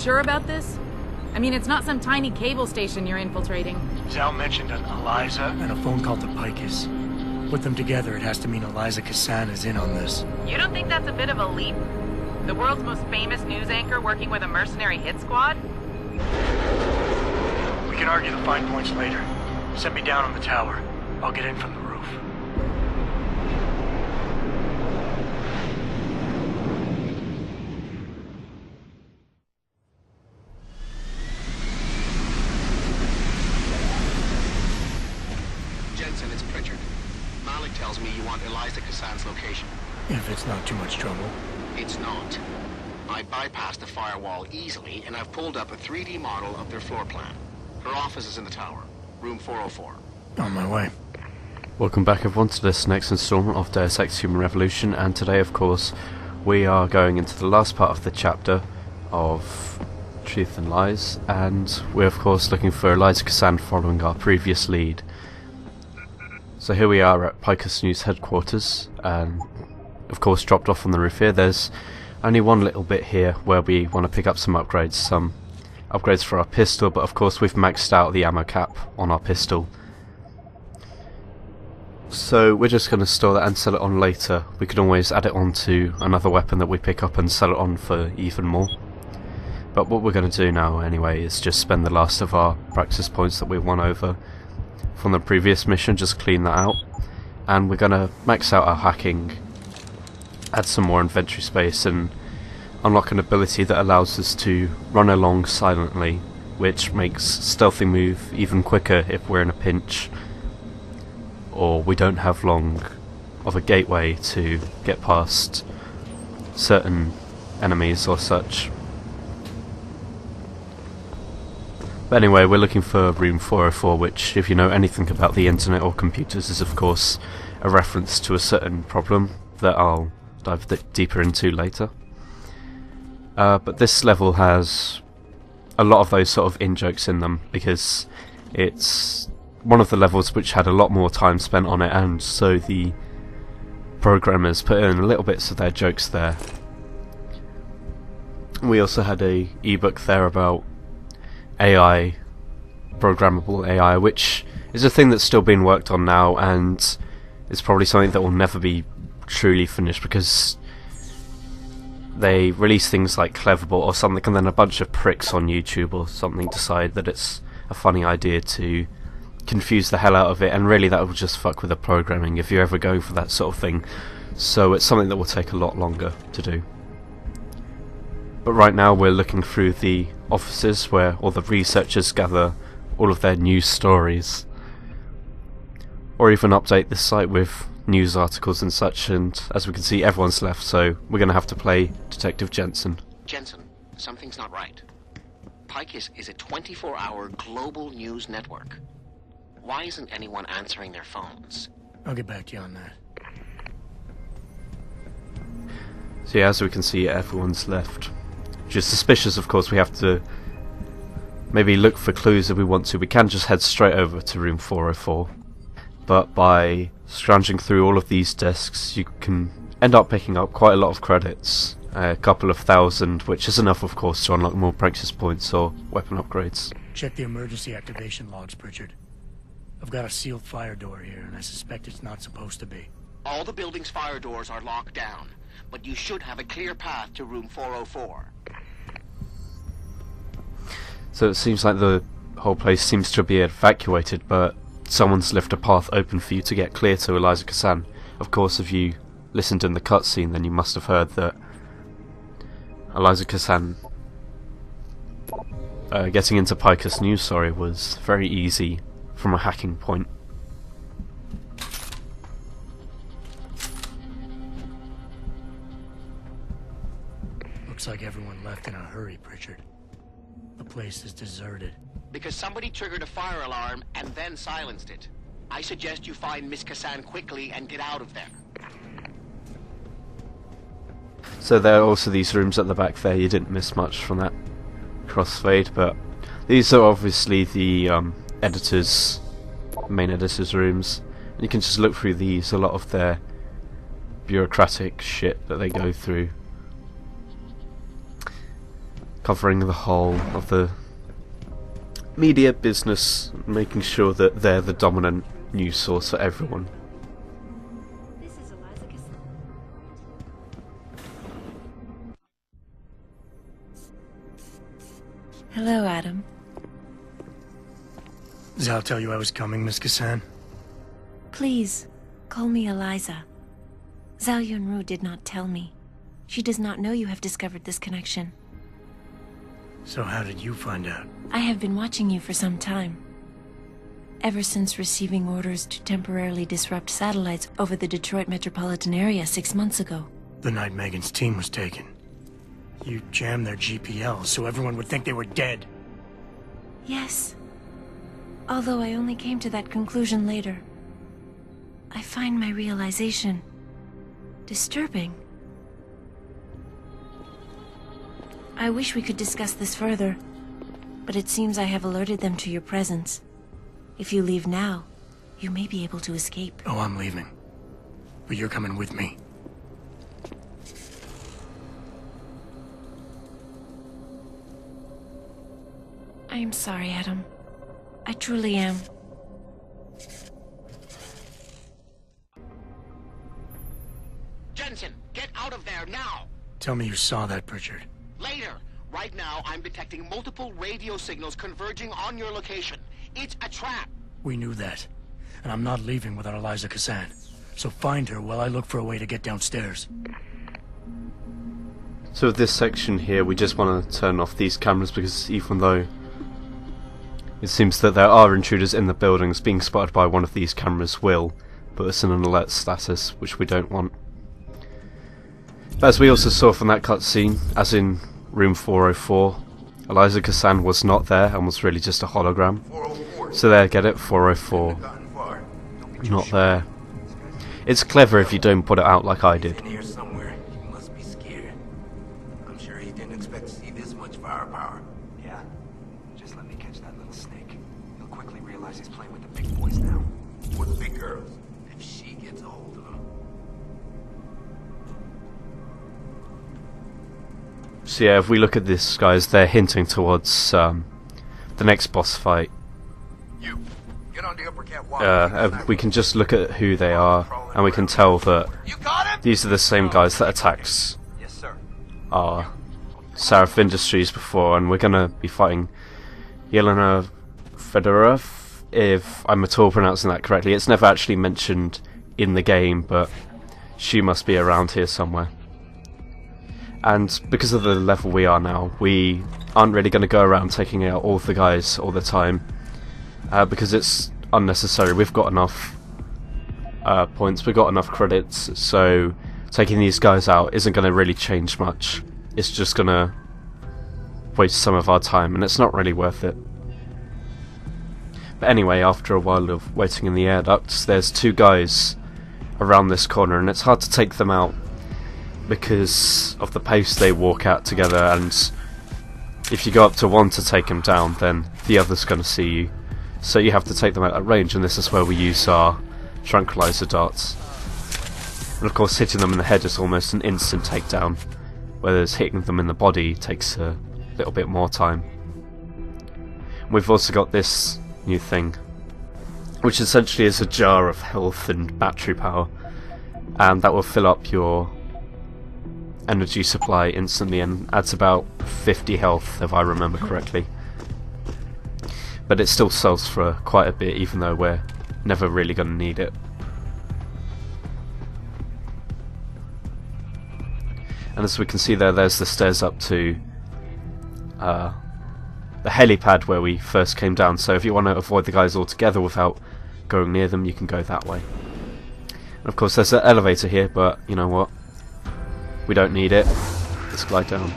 sure about this? I mean, it's not some tiny cable station you're infiltrating. Zhao mentioned an Eliza and a phone call to Picus. Put them together, it has to mean Eliza Cassan is in on this. You don't think that's a bit of a leap? The world's most famous news anchor working with a mercenary hit squad? We can argue the fine points later. Send me down on the tower. I'll get in from the roof. Jensen, it's Pritchard. Malik tells me you want Eliza Cassan's location. If it's not too much trouble. It's not. I bypassed the firewall easily, and I've pulled up a 3D model of their floor plan. Her office is in the tower, room 404. On my way. Welcome back everyone to this next installment of Deus Ex Human Revolution, and today of course we are going into the last part of the chapter of Truth and Lies, and we're of course looking for Eliza Cassan following our previous lead. So here we are at Picus News headquarters, and of course dropped off on the roof here. There's only one little bit here where we want to pick up some upgrades for our pistol, but of course we've maxed out the ammo cap on our pistol. So we're just going to store that and sell it on later. We could always add it on to another weapon that we pick up and sell it on for even more. But what we're going to do now anyway is just spend the last of our practice points that we won over from the previous mission, just clean that out. And we're going to max out our hacking, add some more inventory space, and unlock an ability that allows us to run along silently, which makes stealthing move even quicker if we're in a pinch, or we don't have long of a gateway to get past certain enemies or such. But anyway, we're looking for room 404, which, if you know anything about the internet or computers, is of course a reference to a certain problem that I'll dive a bit deeper into later. But this level has a lot of those sort of in-jokes in them, because it's one of the levels which had a lot more time spent on it, and so the programmers put in little bits of their jokes there. We also had a ebook there about AI, programmable AI, which is a thing that's still being worked on now, and it's probably something that will never be truly finished, because they release things like Cleverbot or something, and then a bunch of pricks on YouTube or something decide that it's a funny idea to confuse the hell out of it, and really that will just fuck with the programming if you're ever going for that sort of thing. So it's something that will take a lot longer to do. But right now we're looking through the offices where all the researchers gather all of their news stories, or even update the site with news articles and such, and as we can see everyone's left, so we're going to have to play Detective Jensen. Jensen, something's not right. Picus is a 24-hour global news network. Why isn't anyone answering their phones? I'll get back to you on that. So yeah, as we can see everyone's left. Which is suspicious, of course. We have to maybe look for clues if we want to. We can just head straight over to room 404. But by scrounging through all of these desks, you can end up picking up quite a lot of credits. A couple of thousand, which is enough, of course, to unlock more practice points or weapon upgrades. Check the emergency activation logs, Pritchard. I've got a sealed fire door here, and I suspect it's not supposed to be. All the building's fire doors are locked down, but you should have a clear path to room 404. So it seems like the whole place seems to be evacuated, but someone's left a path open for you to get clear to Eliza Cassan. Of course, if you listened in the cutscene, then you must have heard that Eliza Cassan getting into Picus News, was very easy from a hacking point. Looks like everyone left in a hurry, Pritchard. The place is deserted. Because somebody triggered a fire alarm and then silenced it. I suggest you find Miss Cassan quickly and get out of there. So there are also these rooms at the back there. You didn't miss much from that crossfade, but these are obviously the main editor's rooms. And you can just look through these, a lot of their bureaucratic shit that they go through. covering the whole of the media business, making sure that they're the dominant news source for everyone. This is Eliza Cassan. Hello, Adam. Zhao tell you I was coming, Miss Cassan? Please, call me Eliza. Zhao Yunru did not tell me. She does not know you have discovered this connection. So how did you find out? I have been watching you for some time. Ever since receiving orders to temporarily disrupt satellites over the Detroit metropolitan area 6 months ago. The night Megan's team was taken. You jammed their GPL so everyone would think they were dead. Yes. Although I only came to that conclusion later. I find my realization disturbing. I wish we could discuss this further, but it seems I have alerted them to your presence. If you leave now, you may be able to escape. Oh, I'm leaving. But you're coming with me. I am sorry, Adam. I truly am. Jensen, get out of there now! Tell me you saw that, Pritchard. Later. Right now, I'm detecting multiple radio signals converging on your location. It's a trap. We knew that. And I'm not leaving without Eliza Cassan. So find her while I look for a way to get downstairs. So with this section here, we just want to turn off these cameras because even though it seems that there are intruders in the buildings, being spotted by one of these cameras will put us in an alert status, which we don't want. But as we also saw from that cutscene, as in room 404, Eliza Cassan was not there and was really just a hologram. So there, get it? 404. Not there. It's clever if you don't put it out like I did. Here somewhere. He must be scared. I'm sure he didn't expect to see this much firepower. Yeah. Just let me catch that little snake. He'll quickly realize he's playing with the big boys now. With the big girls. If she gets a hold of him. So yeah, if we look at this, guys, they're hinting towards the next boss fight. You. Get on the upper cat wall. We can just look at who they are, and we can tell that You got him? these are the same guys that attacks Yes, sir. our Sarif Industries before, and we're gonna be fighting Yelena Fedorov, if I'm at all pronouncing that correctly. It's never actually mentioned in the game, but she must be around here somewhere. And because of the level we are now, we aren't really going to go around taking out all of the guys all the time, because it's unnecessary. We've got enough points, we've got enough credits, so taking these guys out isn't going to really change much. It's just going to waste some of our time, and it's not really worth it. But anyway, after a while of waiting in the air ducts, there's two guys around this corner, and it's hard to take them out because of the pace they walk at together, and if you go up to one to take him down, then the other's going to see you. So you have to take them out at range, and this is where we use our tranquilizer darts. And of course, hitting them in the head is almost an instant takedown, whereas hitting them in the body takes a little bit more time. We've also got this new thing, which essentially is a jar of health and battery power, and that will fill up your energy supply instantly and adds about 50 health, if I remember correctly. But it still sells for quite a bit, even though we're never really going to need it. And as we can see there, there's the stairs up to the helipad where we first came down, so if you want to avoid the guys altogether without going near them, you can go that way. And of course there's an elevator here, but you know what? We don't need it. Let's glide down.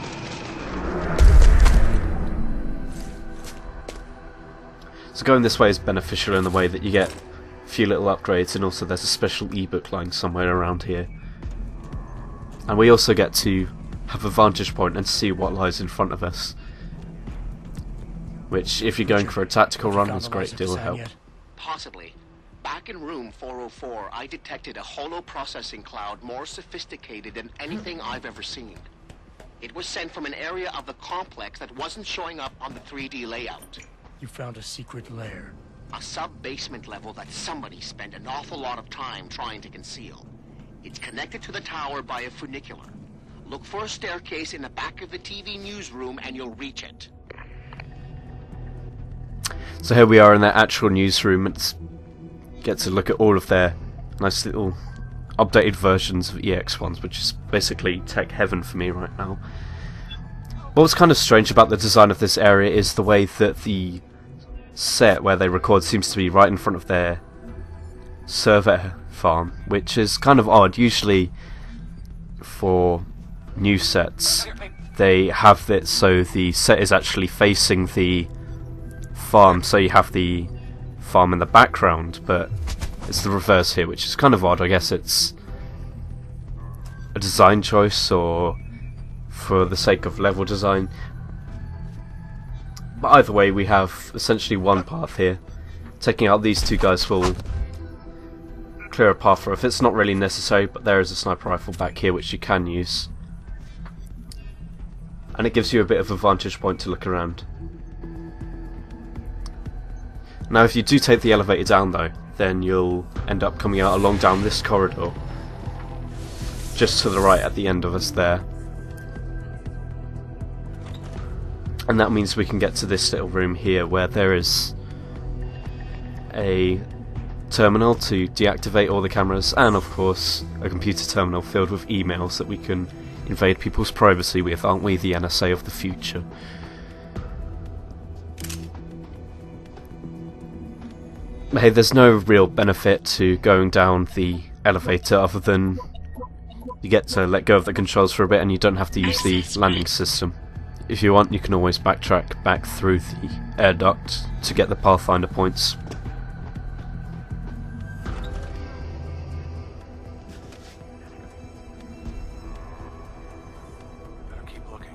So going this way is beneficial in the way that you get a few little upgrades, and also there's a special ebook lying somewhere around here. And we also get to have a vantage point and see what lies in front of us, which, if you're going for a tactical run, is a great deal of help. Possibly. Back in room 404, I detected a holo processing cloud more sophisticated than anything I've ever seen. It was sent from an area of the complex that wasn't showing up on the 3D layout. You found a secret lair. A sub-basement level that somebody spent an awful lot of time trying to conceal. It's connected to the tower by a funicular. Look for a staircase in the back of the TV newsroom and you'll reach it. So here we are in their actual newsroom. It's get to look at all of their nice little updated versions of EX1s, which is basically tech heaven for me right now. What's kind of strange about the design of this area is the way that the set where they record seems to be right in front of their server farm, which is kind of odd. Usually for new sets they have it so the set is actually facing the farm, so you have the farm in the background, but it's the reverse here, which is kind of odd. I guess it's a design choice or for the sake of level design. But either way, we have essentially one path here. Taking out these two guys will clear a path for if it's not really necessary, but there is a sniper rifle back here which you can use. And it gives you a bit of a vantage point to look around. Now if you do take the elevator down though, then you'll end up coming out along down this corridor. Just to the right at the end of us there. And that means we can get to this little room here where there is a terminal to deactivate all the cameras, and of course a computer terminal filled with emails that we can invade people's privacy with, aren't we, the NSA of the future? Hey, there's no real benefit to going down the elevator other than you get to let go of the controls for a bit and you don't have to use the landing system. If you want, you can always backtrack back through the air duct to get the Pathfinder points. Better keep looking.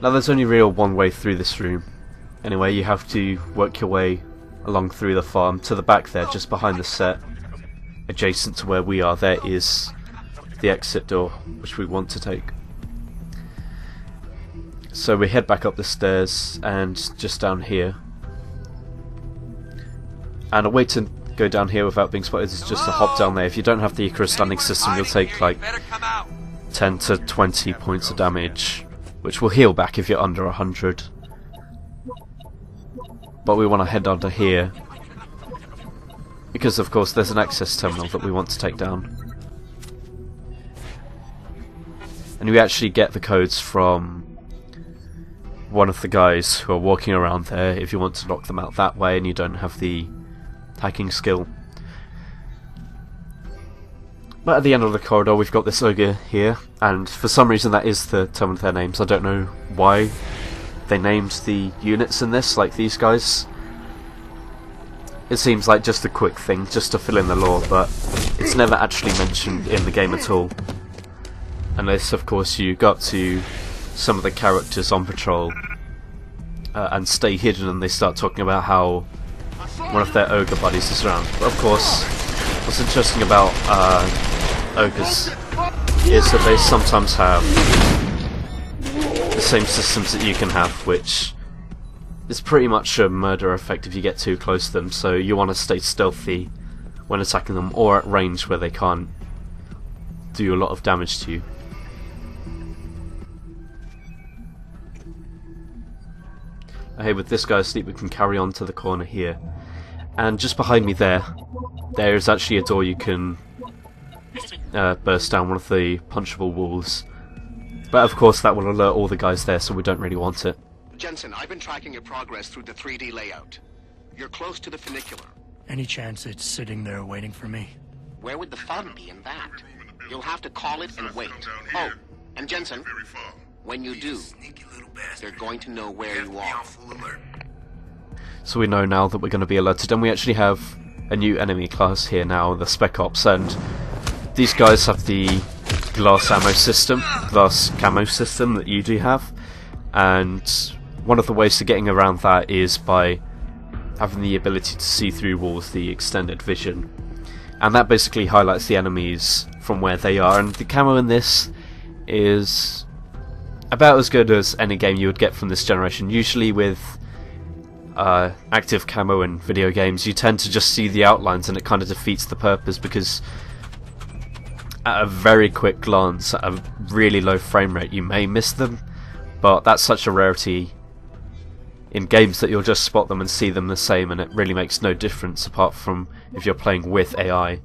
Now there's only real one way through this room. Anyway, you have to work your way along through the farm to the back there, just behind the set. Adjacent to where we are, there is the exit door, which we want to take. So we head back up the stairs, and just down here. And a way to go down here without being spotted is just to hop down there. If you don't have the Icarus landing system, you'll take like 10 to 20 points of damage, which will heal back if you're under 100. But we want to head under here, because of course there's an access terminal that we want to take down. And we actually get the codes from one of the guys who are walking around there if you want to knock them out that way and you don't have the hacking skill. But at the end of the corridor we've got this ogre here, and for some reason that is the term of their names. I don't know why they named the units in this like these guys. It seems like just a quick thing, just to fill in the lore, but it's never actually mentioned in the game at all. Unless, of course, you got to some of the characters on patrol and stay hidden and they start talking about how one of their ogre buddies is around. But of course, what's interesting about ogres is that they sometimes have the same systems that you can have, which is pretty much a murder effect if you get too close to them, so you want to stay stealthy when attacking them, or at range where they can't do a lot of damage to you. Okay, with this guy asleep we can carry on to the corner here, and just behind me there is actually a door you can burst down, one of the punchable walls, but of course that will alert all the guys there, so we don't really want it. Jensen, I've been tracking your progress through the 3D layout. You're close to the funicular. Any chance it's sitting there waiting for me? Where would the fun be in that? You'll have to call it and wait. Oh, and Jensen, when you do, they're going to know where you are. So we know now that we're going to be alerted, and we actually have a new enemy class here now, the Spec Ops, and these guys have the glass camo system that you do have, and one of the ways to getting around that is by having the ability to see through walls, the extended vision. and that basically highlights the enemies from where they are, and the camo in this is about as good as any game you would get from this generation. Usually with active camo in video games, you tend to just see the outlines and it kind of defeats the purpose, because at a very quick glance, at a really low frame rate, you may miss them, but that's such a rarity in games that you'll just spot them and see them the same, and it really makes no difference apart from if you're playing with AI.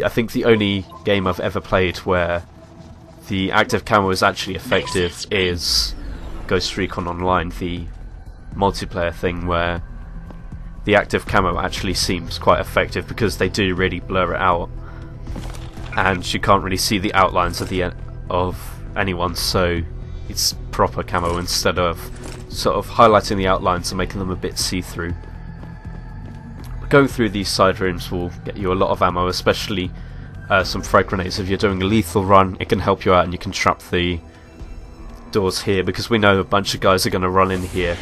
I think the only game I've ever played where the active camo is actually effective is Ghost Recon Online, the multiplayer thing where the active camo actually seems quite effective because they do really blur it out and you can't really see the outlines of anyone, so it's proper camo instead of sort of highlighting the outlines and making them a bit see-through. Going through these side rooms will get you a lot of ammo, especially some frag grenades. If you're doing a lethal run, it can help you out and you can trap the doors here, because we know a bunch of guys are going to run in here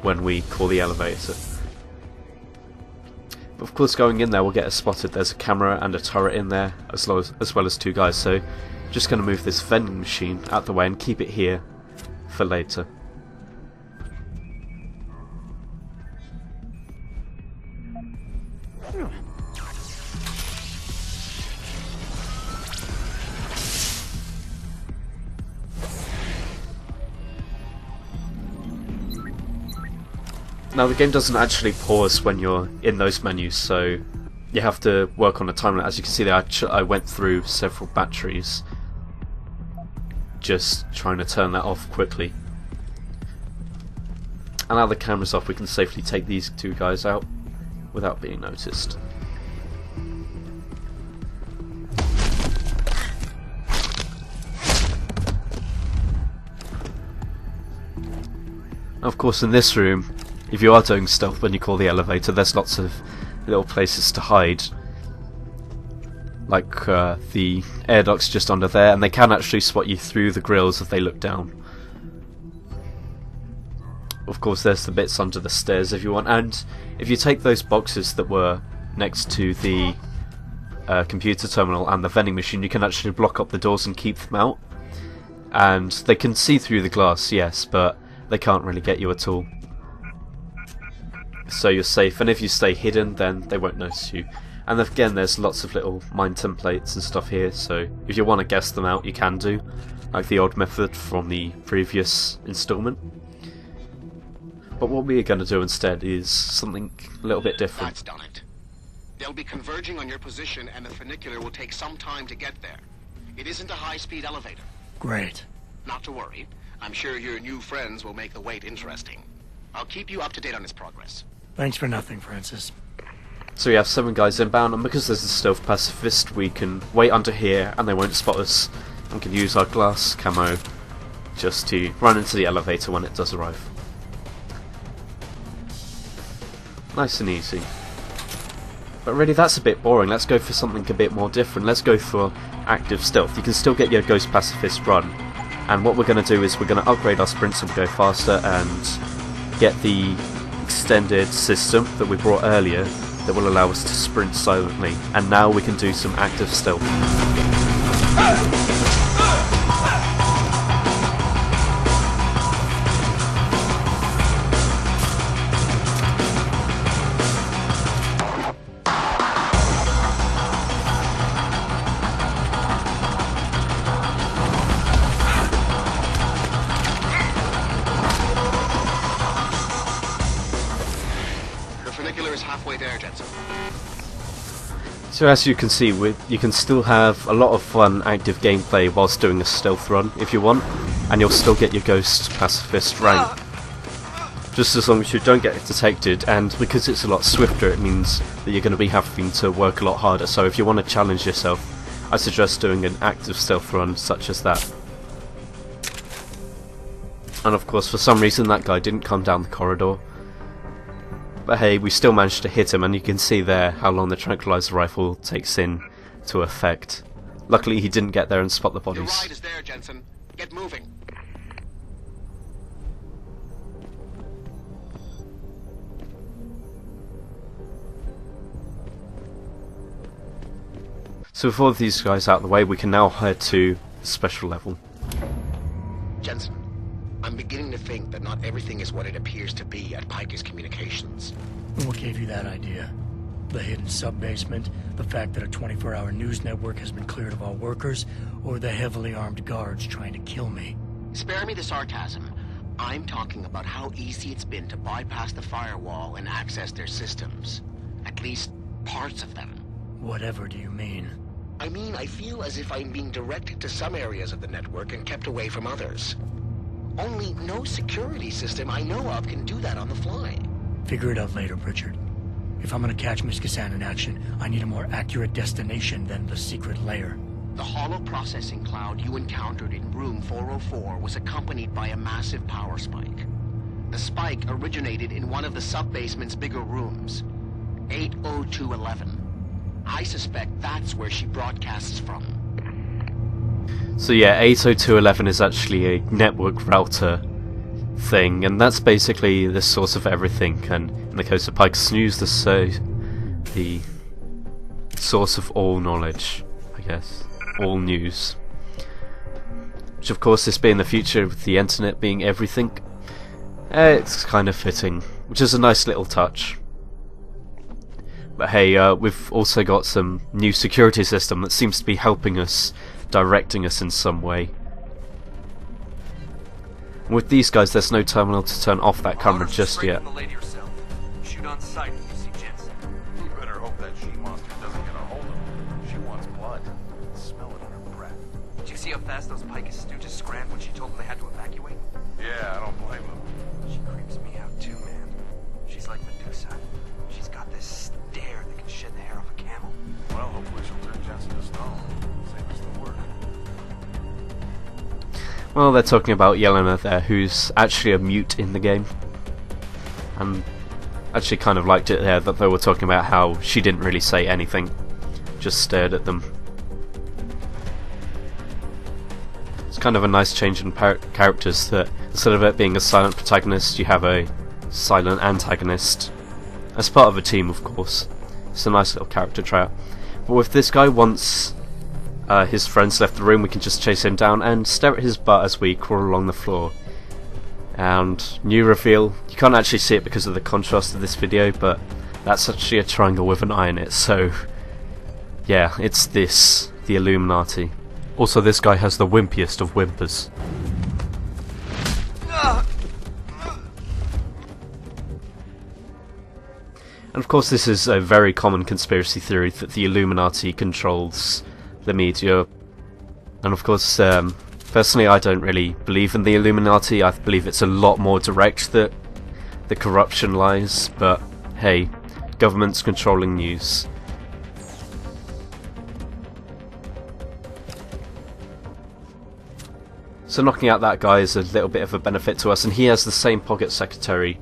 when we call the elevator. But of course, going in there we'll get us spotted. There's a camera and a turret in there, as well as two guys, so just going to move this vending machine out the way and keep it here for later. Now the game doesn't actually pause when you're in those menus, so you have to work on a timeline. As you can see there, I went through several batteries just trying to turn that off quickly. And now the camera's off, we can safely take these two guys out without being noticed. Of course, in this room, if you are doing stealth when you call the elevator, there's lots of little places to hide. Like the air ducts just under there, and they can actually spot you through the grills if they look down. Of course, there's the bits under the stairs if you want, and if you take those boxes that were next to the computer terminal and the vending machine, you can actually block up the doors and keep them out. And they can see through the glass, yes, but they can't really get you at all. So you're safe, and if you stay hidden then they won't notice you. And again, there's lots of little mine templates and stuff here, so if you want to guess them out you can do, like the old method from the previous installment. But what we are going to do instead is something a little bit different. That's done it. They'll be converging on your position and the funicular will take some time to get there. It isn't a high-speed elevator. Great. Not to worry. I'm sure your new friends will make the wait interesting. I'll keep you up to date on its progress. Thanks for nothing, Francis. So we have 7 guys inbound, and because there's a stealth pacifist we can wait under here and they won't spot us, and can use our glass camo just to run into the elevator when it does arrive. Nice and easy. But really that's a bit boring. Let's go for something a bit more different. Let's go for active stealth. You can still get your ghost pacifist run, and what we're going to do is we're going to upgrade our sprints and go faster and get the extended system that we brought earlier that will allow us to sprint silently, and now we can do some active stealth. Halfway there, Jensen. So as you can see, you can still have a lot of fun active gameplay whilst doing a stealth run if you want, and you'll still get your ghost pacifist rank, just as long as you don't get detected. And because it's a lot swifter, it means that you're going to be having to work a lot harder. So if you want to challenge yourself, I suggest doing an active stealth run such as that. And of course, for some reason that guy didn't come down the corridor. But hey, we still managed to hit him, and you can see there how long the tranquilizer rifle takes in to effect. Luckily he didn't get there and spot the bodies. Your ride is there, Jensen. Get moving. So with all of these guys out of the way, we can now head to the special level. Jensen, I'm beginning to think that not everything is what it appears to be at Picus Communications. What gave you that idea? The hidden sub-basement, the fact that a 24-hour news network has been cleared of all workers, or the heavily armed guards trying to kill me? Spare me the sarcasm. I'm talking about how easy it's been to bypass the firewall and access their systems. At least, parts of them. Whatever do you mean? I mean, I feel as if I'm being directed to some areas of the network and kept away from others. Only no security system I know of can do that on the fly. Figure it out later, Pritchard. If I'm gonna catch Miss Cassan in action, I need a more accurate destination than the secret lair. The hollow processing cloud you encountered in room 404 was accompanied by a massive power spike. The spike originated in one of the sub-basement's bigger rooms, 80211. I suspect that's where she broadcasts from. So yeah, 80211 is actually a network router thing, and that's basically the source of everything, and in the case of Picus News, the source of all knowledge, I guess. All news. Which of course, this being the future with the internet being everything, it's kind of fitting, which is a nice little touch. But hey, we've also got some new security system that seems to be helping us, directing us in some way. With these guys, there's no terminal to turn off that camera just yet. Shoot on sight if you see Jensen. You better hope that she-monster doesn't get a hold of her. She wants blood. Smell it on her breath. Did you see how fast those Picus stooges scrammed when she told them they had to evacuate? Yeah, I don't blame them. She creeps me out too, man. She's like Medusa. She's got this stare that can shed the hair off a camel. Well, hopefully she'll turn Jensen to stone. Same as the word. Well, they're talking about Yelena there, who's actually a mute in the game. And actually kind of liked it there that they were talking about how she didn't really say anything, just stared at them. It's kind of a nice change in characters that instead of it being a silent protagonist, you have a silent antagonist. As part of a team, of course. It's a nice little character trait. But with this guy, once his friends left the room, we can just chase him down and stare at his butt as we crawl along the floor. And new reveal, you can't actually see it because of the contrast of this video, but that's actually a triangle with an eye in it, so yeah, it's this, the Illuminati. Also, this guy has the wimpiest of whimpers. And of course this is a very common conspiracy theory that the Illuminati controls the media. And of course, personally I don't really believe in the Illuminati. I believe it's a lot more direct that the corruption lies, but hey, government's controlling news. So knocking out that guy is a little bit of a benefit to us, and he has the same pocket secretary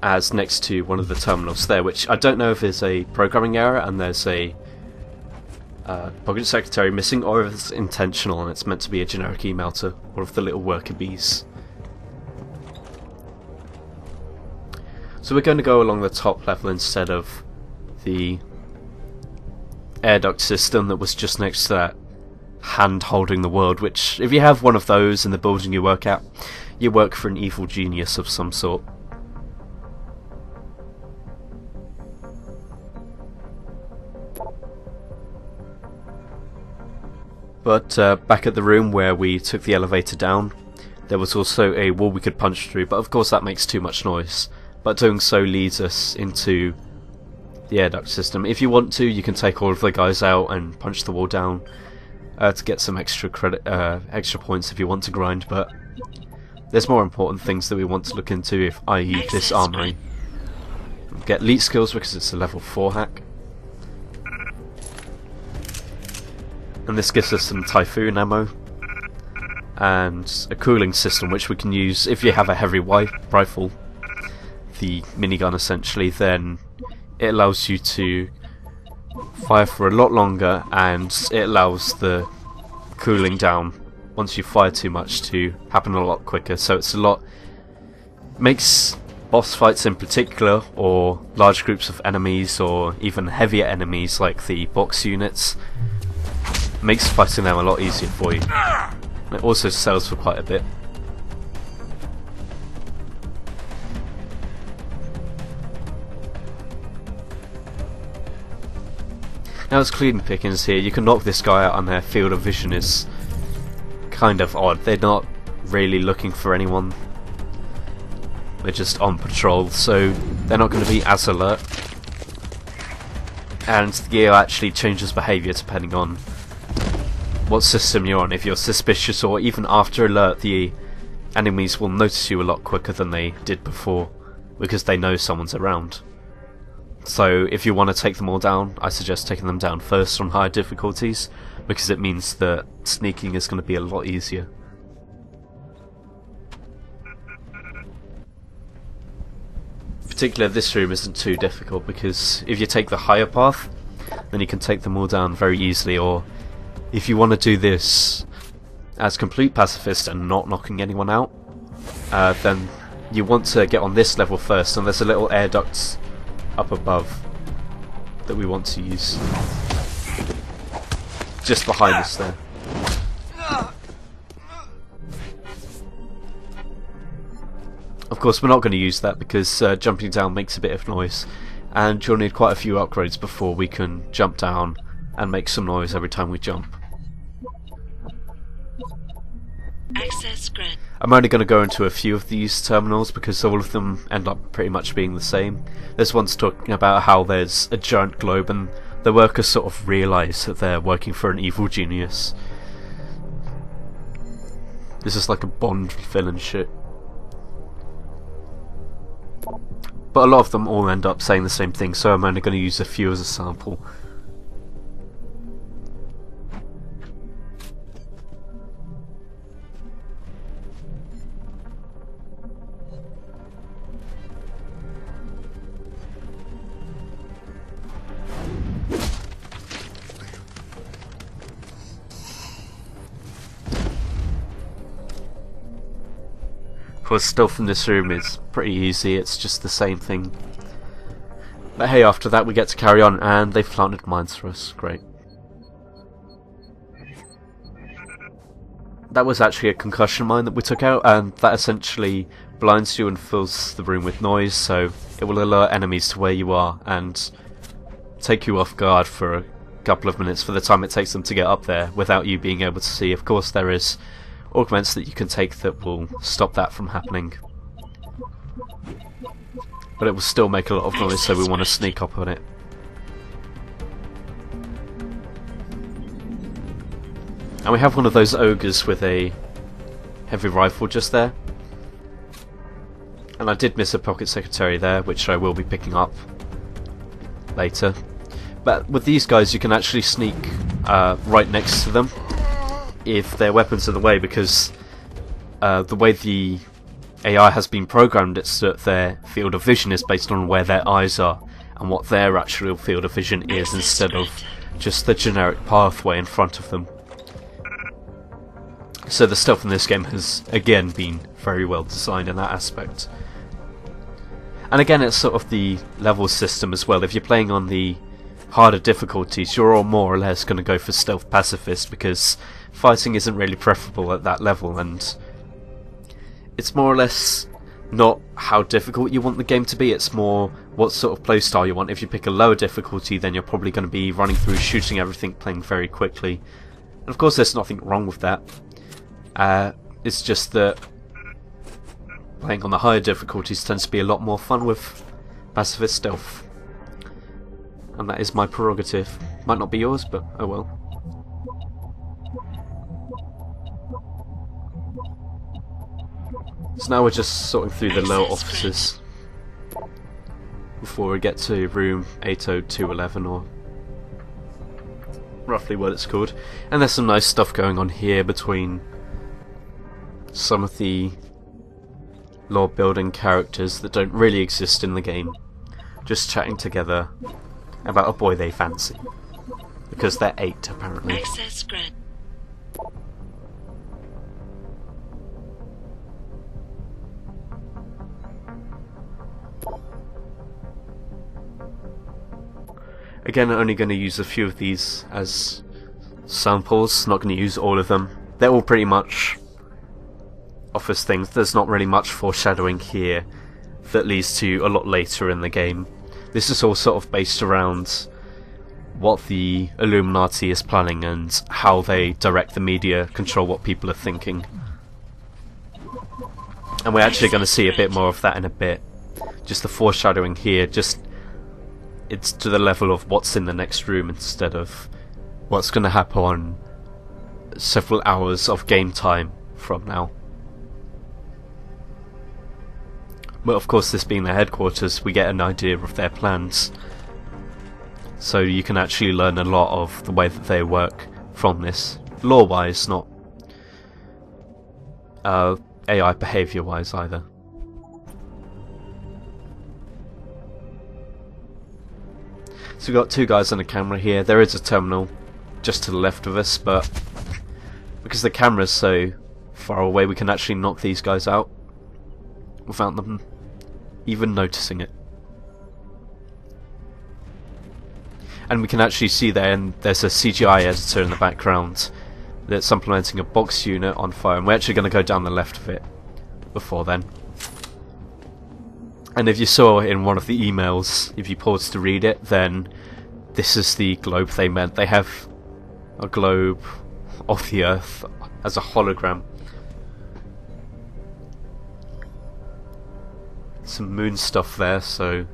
as next to one of the terminals there, which I don't know if is a programming error and there's a pocket secretary missing, or if it's intentional and it's meant to be a generic email to all of the little worker bees. So we're going to go along the top level instead of the air duct system that was just next to that hand holding the world, which if you have one of those in the building you work at, you work for an evil genius of some sort. But back at the room where we took the elevator down, there was also a wall we could punch through, but of course that makes too much noise. But doing so leads us into the air duct system. If you want to, you can take all of the guys out and punch the wall down to get some extra credit, extra points if you want to grind. But there's more important things that we want to look into, i.e. this armory. Get elite skills because it's a level 4 hack. And this gives us some Typhoon ammo and a cooling system which we can use if you have a heavy rifle, the minigun essentially. Then it allows you to fire for a lot longer, and it allows the cooling down once you fire too much to happen a lot quicker. So it's makes boss fights in particular, or large groups of enemies, or even heavier enemies like the box units, makes fighting them a lot easier for you. And it also sells for quite a bit. Now it's clean pickings here. You can knock this guy out, and their field of vision is kind of odd. They're not really looking for anyone. They're just on patrol, so they're not going to be as alert. And the AI actually changes behaviour depending on what system you're on. If you're suspicious or even after alert, the enemies will notice you a lot quicker than they did before, because they know someone's around. So if you want to take them all down, I suggest taking them down first on higher difficulties, because it means that sneaking is going to be a lot easier. Particularly this room isn't too difficult, because if you take the higher path, then you can take them all down very easily. Or if you want to do this as complete pacifist and not knocking anyone out, then you want to get on this level first, and there's a little air duct up above that we want to use just behind us there. Of course we're not going to use that because jumping down makes a bit of noise, and you'll need quite a few upgrades before we can jump down and make some noise every time we jump. Access granted. I'm only going to go into a few of these terminals because all of them end up pretty much being the same. This one's talking about how there's a giant globe and the workers sort of realise that they're working for an evil genius. This is like a Bond villain shit. But a lot of them all end up saying the same thing, so I'm only going to use a few as a sample. Of course, stealth in this room is pretty easy, it's just the same thing. But hey, after that we get to carry on, and they've planted mines for us. Great. That was actually a concussion mine that we took out, and that essentially blinds you and fills the room with noise, so it will alert enemies to where you are and take you off guard for a couple of minutes for the time it takes them to get up there without you being able to see. Of course, there is augments that you can take that will stop that from happening, but it will still make a lot of noise, so we want to sneak up on it. And we have one of those ogres with a heavy rifle just there, and I did miss a pocket secretary there, which I will be picking up later. But with these guys you can actually sneak right next to them if their weapons are the way, because the way the AI has been programmed, it's that their field of vision is based on where their eyes are and what their actual field of vision is, instead of just the generic pathway in front of them. So the stealth in this game has again been very well designed in that aspect. And again, it's sort of the level system as well. If you're playing on the harder difficulties, you're all more or less going to go for stealth pacifist, because fighting isn't really preferable at that level, and it's more or less not how difficult you want the game to be, it's more what sort of playstyle you want. If you pick a lower difficulty, then you're probably going to be running through, shooting everything, playing very quickly. And of course there's nothing wrong with that. It's just that playing on the higher difficulties tends to be a lot more fun with pacifist stealth. And that is my prerogative. Might not be yours, but oh well. So now we're just sorting through the lower offices before we get to room 80211, or roughly what it's called. And there's some nice stuff going on here between some of the lore building characters that don't really exist in the game, just chatting together about a boy they fancy, because they're 8 apparently. Access granted. Again, I'm only going to use a few of these as samples, not going to use all of them. They're all pretty much office things. There's not really much foreshadowing here that leads to a lot later in the game. This is all sort of based around what the Illuminati is planning and how they direct the media, control what people are thinking. And we're actually going to see a bit more of that in a bit. Just the foreshadowing here, just it's to the level of what's in the next room instead of what's going to happen on several hours of game time from now. But of course, this being their headquarters, we get an idea of their plans. So you can actually learn a lot of the way that they work from this, lore-wise, not AI behaviour-wise either. So we've got two guys on the camera here. There is a terminal just to the left of us, but because the camera's so far away, we can actually knock these guys out without them even noticing it. And we can actually see there, and there's a CGI editor in the background that's implementing a box unit on fire, and we're actually going to go down the left of it before then. And if you saw in one of the emails, if you paused to read it, then this is the globe they meant. They have a globe of the Earth as a hologram. Some moon stuff there, so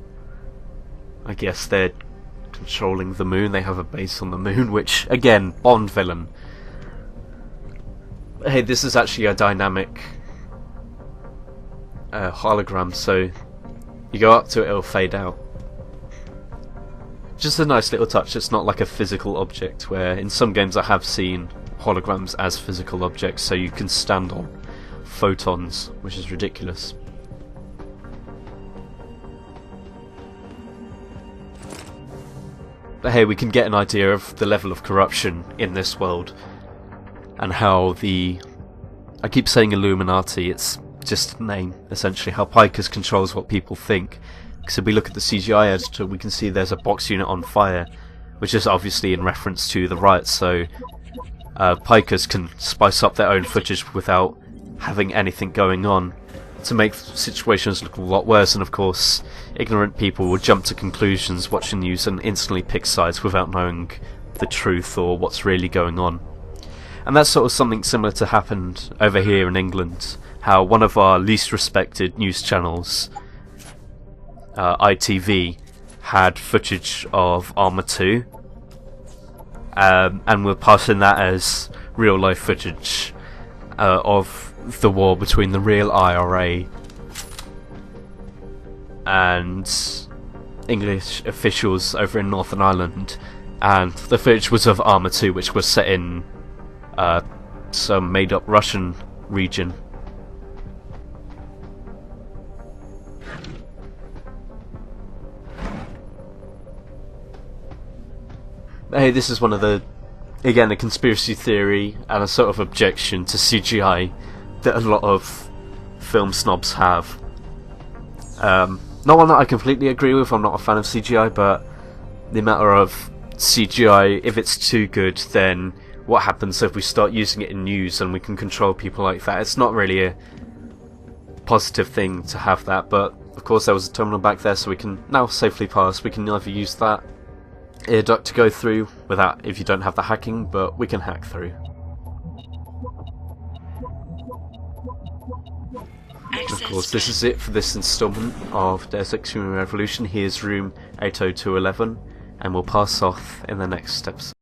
I guess they're controlling the moon. They have a base on the moon, which, again, Bond villain. But hey, this is actually a dynamic hologram, so you go up to it, it'll fade out. Just a nice little touch. It's not like a physical object, where in some games I have seen holograms as physical objects, so you can stand on photons, which is ridiculous. But hey, we can get an idea of the level of corruption in this world, and how the... I keep saying Illuminati, it's just a name, essentially, how Picus controls what people think. Because if we look at the CGI editor, we can see there's a box unit on fire, which is obviously in reference to the riots, so Picus can spice up their own footage without having anything going on to make situations look a lot worse, and of course ignorant people will jump to conclusions watching the news and instantly pick sides without knowing the truth or what's really going on. And that's sort of something similar to happened over here in England, how one of our least respected news channels, ITV, had footage of Arma 2, and we're passing that as real life footage of the war between the real IRA and English officials over in Northern Ireland, and the footage was of Arma 2, which was set in some made up Russian region. Hey, this is one of the, again, a conspiracy theory and a sort of objection to CGI that a lot of film snobs have. Not one that I completely agree with. I'm not a fan of CGI, but the matter of CGI, if it's too good, then what happens if we start using it in news and we can control people like that? It's not really a positive thing to have that, but of course there was a terminal back there, so we can now safely pass. We can either use that air duct to go through without, if you don't have the hacking, but we can hack through. Of course, this is it for this instalment of Deus Ex Human Revolution. Here's room 80211, and we'll pass off in the next episode.